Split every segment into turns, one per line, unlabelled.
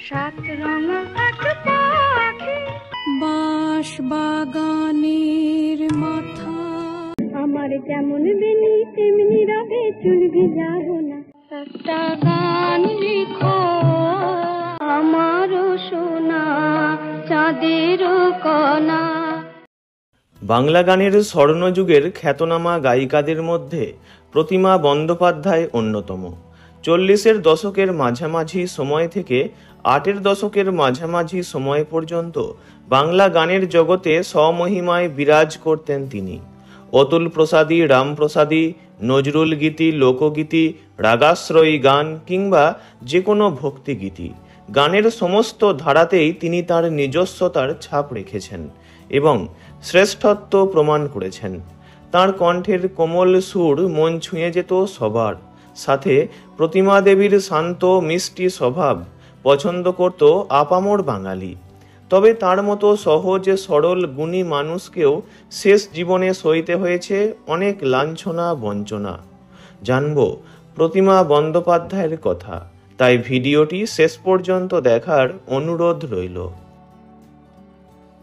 সাত রং আট পাখি বাঁশ বাগানের মাথা, আমার যেমন বেনি তেমনি রবে চুল ভিজাবো না। একটা গান লিখো আমারও সোনা চাঁদের কণা।
বাংলা গানের স্বর্ণযুগের খ্যাতনামা গায়িকাদের মধ্যে প্রতিমা বন্দ্যোপাধ্যায় অন্যতম। 40-এর দশকের মাঝামাঝি সময় থেকে 8-এর দশকের মাঝামাঝি সময় পর্যন্ত বাংলা গানের জগতে স্বমহিমায় বিরাজ করতেন তিনি। অতুল প্রসাদী, রামপ্রসাদী, নজরুল গীতি, লোকগীতি, রাগাশ্রয়ী গান কিংবা যে কোনো ভক্তিগীতি, গানের সমস্ত ধারাতেই তিনি তার নিজস্বতার ছাপ রেখেছেন এবং শ্রেষ্ঠত্ব প্রমাণ করেছেন। তার কণ্ঠের কোমল সুর মন ছুঁয়ে যেত সবার। সাথে প্রতিমা দেবীর শান্ত মিষ্টি স্বভাব পছন্দ করত আপামর বাঙালি। তবে তার মতো সহজ সরল গুণী মানুষকেও শেষ জীবনে সইতে হয়েছে অনেক লাঞ্ছনা বঞ্চনা। জানব প্রতিমা বন্দ্যোপাধ্যায়ের কথা, তাই ভিডিওটি শেষ পর্যন্ত দেখার অনুরোধ রইল।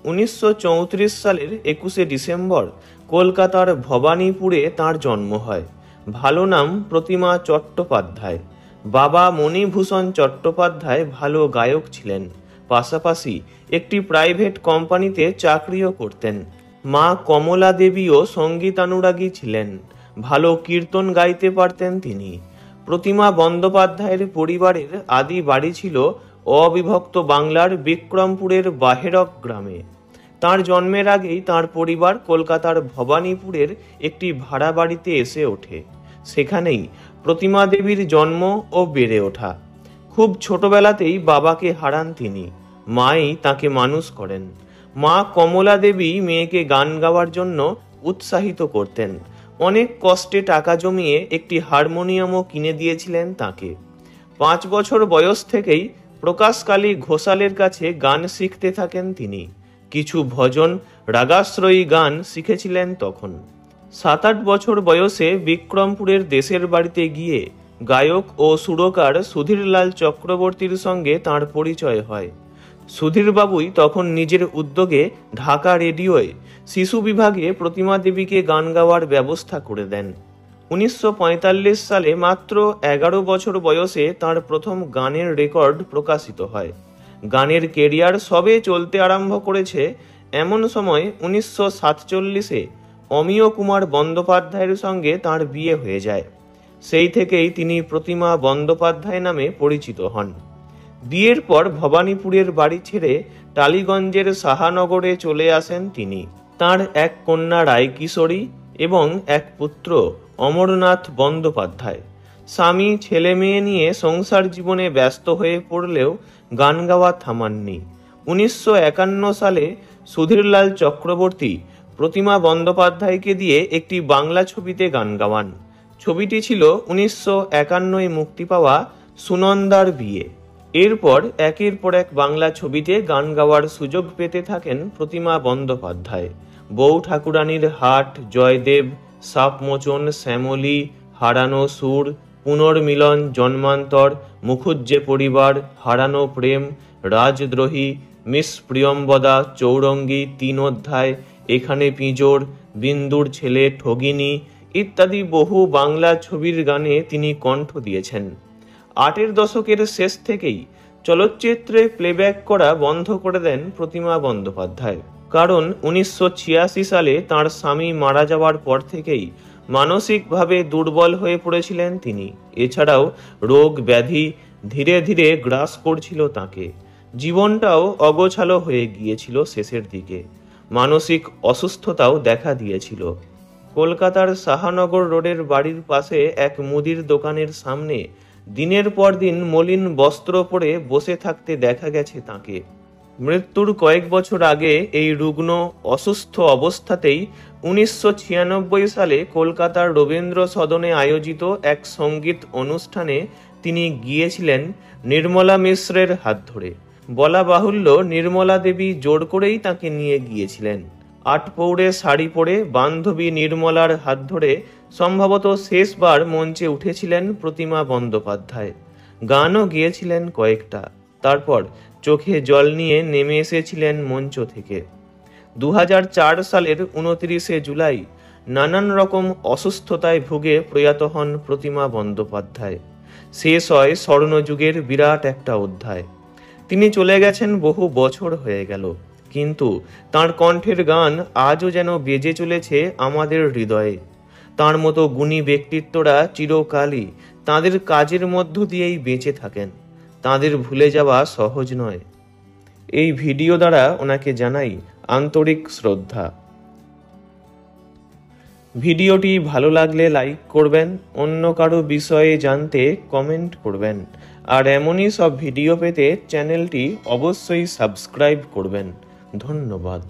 1934 সালের 21শে ডিসেম্বর কলকাতার ভবানীপুরে তাঁর জন্ম হয়। ভালো নাম প্রতিমা চট্টোপাধ্যায়। বাবা মণিভূষণ চট্টোপাধ্যায় ভালো গায়ক ছিলেন, পাশাপাশি একটি প্রাইভেট কোম্পানিতে চাকরিও করতেন। মা কমলা দেবীও সঙ্গীতানুরাগী ছিলেন, ভালো কীর্তন গাইতে পারতেন তিনি। প্রতিমা বন্দ্যোপাধ্যায়ের পরিবারের আদি বাড়ি ছিল অবিভক্ত বাংলার বিক্রমপুরের বাহেরক গ্রামে। তার জন্মের আগেই তার পরিবার কলকাতার ভবানীপুরের একটি ভাড়া বাড়িতে এসে ওঠে। সেখানেই প্রতিমা দেবীর জন্ম ও বেড়ে ওঠা। খুব ছোটবেলাতেই বাবাকে হারান তিনি, মাই তাকে মানুষ করেন। মা কমলা দেবী মেয়েকে গান গাওয়ার জন্য উৎসাহিত করতেন। অনেক কষ্টে টাকা জমিয়ে একটি হারমোনিয়ামও কিনে দিয়েছিলেন তাকে। 5 বছর বয়স থেকেই প্রকাশকালী ঘোষালের কাছে গান শিখতে থাকেন তিনি। কিছু ভজন, রাগাশ্রয়ী গান শিখেছিলেন তখন। 7-8 বছর বয়সে বিক্রমপুরের দেশের বাড়িতে গিয়ে গায়ক ও সুরকার সুধীরলাল চক্রবর্তীর সঙ্গে তাঁর পরিচয় হয়। সুধীরবাবুই তখন নিজের উদ্যোগে ঢাকা রেডিওয় শিশু বিভাগে প্রতিমা দেবীকে গান গাওয়ার ব্যবস্থা করে দেন। 1945 সালে মাত্র 11 বছর বয়সে তাঁর প্রথম গানের রেকর্ড প্রকাশিত হয়। গানের কেরিয়ার সবে চলতে আরম্ভ করেছে এমন সময় 1947-এ অমিয় কুমার বন্দ্যোপাধ্যায়ের সঙ্গে তাঁর বিয়ে হয়ে যায়। সেই থেকেই তিনি প্রতিমা বন্দ্যোপাধ্যায় নামে পরিচিত হন। বিয়ের পর ভবানীপুরের বাড়ি ছেড়ে টালিগঞ্জের সাহানগরে চলে আসেন তিনি। তাঁর এক কন্যা রায়কিশোরী এবং এক পুত্র অমরনাথ বন্দ্যোপাধ্যায়। স্বামী ছেলে মেয়ে নিয়ে সংসার জীবনে ব্যস্ত হয়ে পড়লেও গান গাওয়া থামাননি। 1951 সালে সুধীরলাল চক্রবর্তী প্রতিমা বন্দ্যোপাধ্যায়কে দিয়ে একটি বাংলা ছবিতে গান গাওয়ান। ছবিটি ছিল 1951 মুক্তি পাওয়া সুনন্দার বিয়ে। এরপর একের পর এক বাংলা ছবিতে গান গাওয়ার সুযোগ পেতে থাকেন প্রতিমা বন্দ্যোপাধ্যায়। বউ ঠাকুরানীর হাট, জয়দেব, সাপমোচন, শ্যামলী, হারানো সুর, পুনর্মিলন, জন্মান্তর, মুখুজ্জে পরিবার, হারানো প্রেম, রাজদ্রোহী, মিস প্রিয়ম্বদা, চৌরঙ্গী, 3 অধ্যায়, এখানে পিঁজর, বিন্দুর ছেলে, ঠগিনী ইত্যাদি বহু বাংলা ছবির গানে তিনি কণ্ঠ দিয়েছেন। 8-এর দশকের শেষ থেকেই চলচ্চিত্রে প্লেব্যাক করা বন্ধ করে দেন প্রতিমা বন্দ্যোপাধ্যায়। কারণ 1986 সালে তাঁর স্বামী মারা যাওয়ার পর থেকেই মানসিকভাবে দুর্বল হয়ে পড়েছিলেন তিনি। এছাড়াও রোগ ব্যাধি ধীরে ধীরে গ্রাস করছিল তাকে। জীবনটাও অগোছালো হয়ে গিয়েছিল শেষের দিকে। মানসিক অসুস্থতাও দেখা দিয়েছিল। কলকাতার সাহানগর রোডের বাড়ির পাশে এক মুদির দোকানের সামনে দিনের পর দিন মলিন বস্ত্র পরে বসে থাকতে দেখা গেছে তাকে। মৃত্যুর কয়েক বছর আগে এই রুগ্ন অসুস্থ অবস্থাতেই 1996 সালে কলকাতার রবীন্দ্র সদনে আয়োজিত এক সঙ্গীত অনুষ্ঠানে তিনি গিয়েছিলেন নির্মলা মিশ্রের হাত ধরে। বলা বাহুল্য, নির্মলা দেবী জোর করেই তাকে নিয়ে গিয়েছিলেন। 8 পৌড়ে শাড়ি পরে বান্ধবী নির্মলার হাত ধরে সম্ভবত শেষবার মঞ্চে উঠেছিলেন প্রতিমা বন্দ্যোপাধ্যায়। গানও গিয়েছিলেন কয়েকটা। তারপর চোখে জল নিয়ে নেমে এসেছিলেন মঞ্চ থেকে। 2004 সালের 29শে জুলাই নানান রকম অসুস্থতায় ভুগে প্রয়াত হন প্রতিমা বন্দ্যোপাধ্যায়। শেষ হয় স্বর্ণযুগের বিরাট একটা অধ্যায়। তিনি চলে গেছেন, বহু বছর হয়ে গেল, কিন্তু তাঁর কণ্ঠের গান আজও যেন বেজে চলেছে আমাদের হৃদয়ে। তাঁর মতো গুণী ব্যক্তিত্বরা চিরকালই তাঁদের কাজের মধ্য দিয়েই বেঁচে থাকেন। তাঁদের ভুলে যাওয়া সহজ নয়। এই ভিডিও দ্বারা ওনাকে জানাই আন্তরিক শ্রদ্ধা। ভিডিওটি ভালো লাগলে লাইক করবেন, অন্য কারো বিষয়ে জানতে কমেন্ট করবেন, আর এমনই সব ভিডিও পেতে চ্যানেলটি অবশ্যই সাবস্ক্রাইব করবেন। ধন্যবাদ।